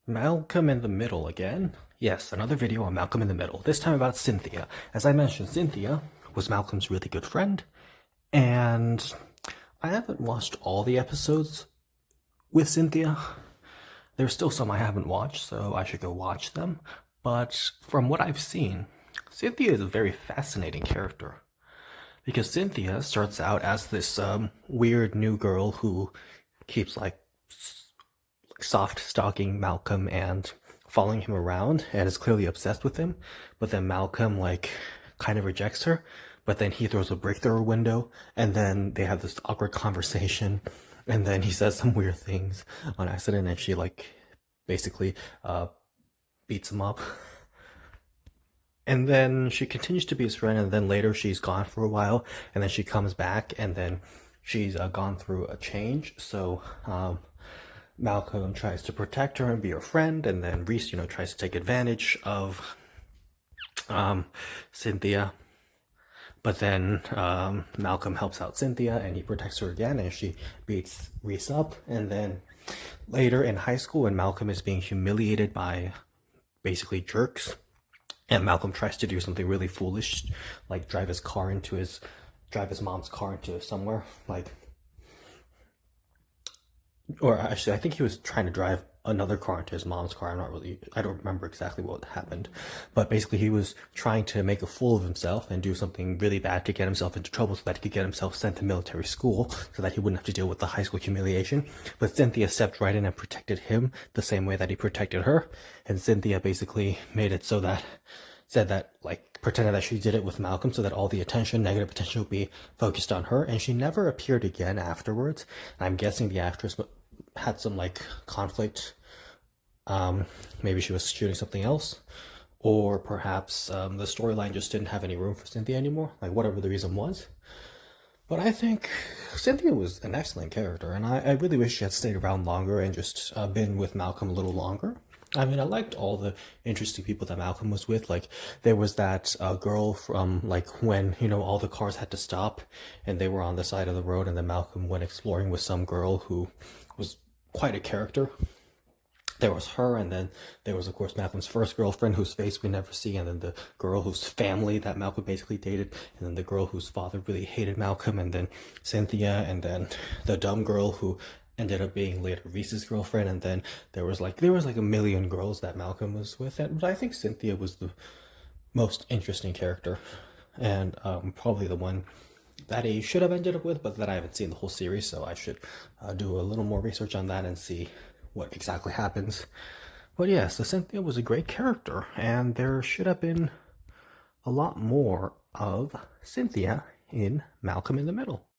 Malcolm in the Middle again? Yes, another video on Malcolm in the Middle, this time about Cynthia. As I mentioned, Cynthia was Malcolm's really good friend, and I haven't watched all the episodes with Cynthia. There's still some I haven't watched, so I should go watch them. But from what I've seen, Cynthia is a very fascinating character. Because Cynthia starts out as this weird new girl who keeps soft stalking Malcolm and following him around and is clearly obsessed with him. But then Malcolm kind of rejects her. But then he throws a brick through her window, and then they have this awkward conversation, and then he says some weird things on accident, and she basically beats him up. And then she continues to be his friend, and then later she's gone for a while, and then she comes back, and then she's gone through a change. So Malcolm tries to protect her and be her friend, and then Reese, tries to take advantage of Cynthia. But then Malcolm helps out Cynthia, and he protects her again, and she beats Reese up. And then later in high school, when Malcolm is being humiliated by basically jerks, and Malcolm tries to do something really foolish, like drive his mom's car into somewhere, or actually, I think he was trying to drive another car into his mom's car. I don't remember exactly what happened, but basically he was trying to make a fool of himself and do something really bad to get himself into trouble so that he could get himself sent to military school so that he wouldn't have to deal with the high school humiliation. But Cynthia stepped right in and protected him the same way that he protected her. And Cynthia basically made it so that pretended that she did it with Malcolm so that all the negative attention would be focused on her, and she never appeared again afterwards. And I'm guessing the actress had some conflict. Maybe she was shooting something else, or perhaps the storyline just didn't have any room for Cynthia anymore, whatever the reason was. But I think Cynthia was an excellent character, and I really wish she had stayed around longer and just been with Malcolm a little longer. I mean, I liked all the interesting people that Malcolm was with. There was that girl from, when, all the cars had to stop and they were on the side of the road, and then Malcolm went exploring with some girl who was quite a character. There was her, and then there was, of course, Malcolm's first girlfriend, whose face we never see, and then the girl whose family that Malcolm basically dated, and then the girl whose father really hated Malcolm, and then Cynthia, and then the dumb girl who ended up being later Reese's girlfriend, and then there was a million girls that Malcolm was with, but I think Cynthia was the most interesting character, and probably the one that he should have ended up with, but that I haven't seen the whole series, so I should do a little more research on that and see what exactly happens. But yeah, so Cynthia was a great character, and there should have been a lot more of Cynthia in Malcolm in the Middle.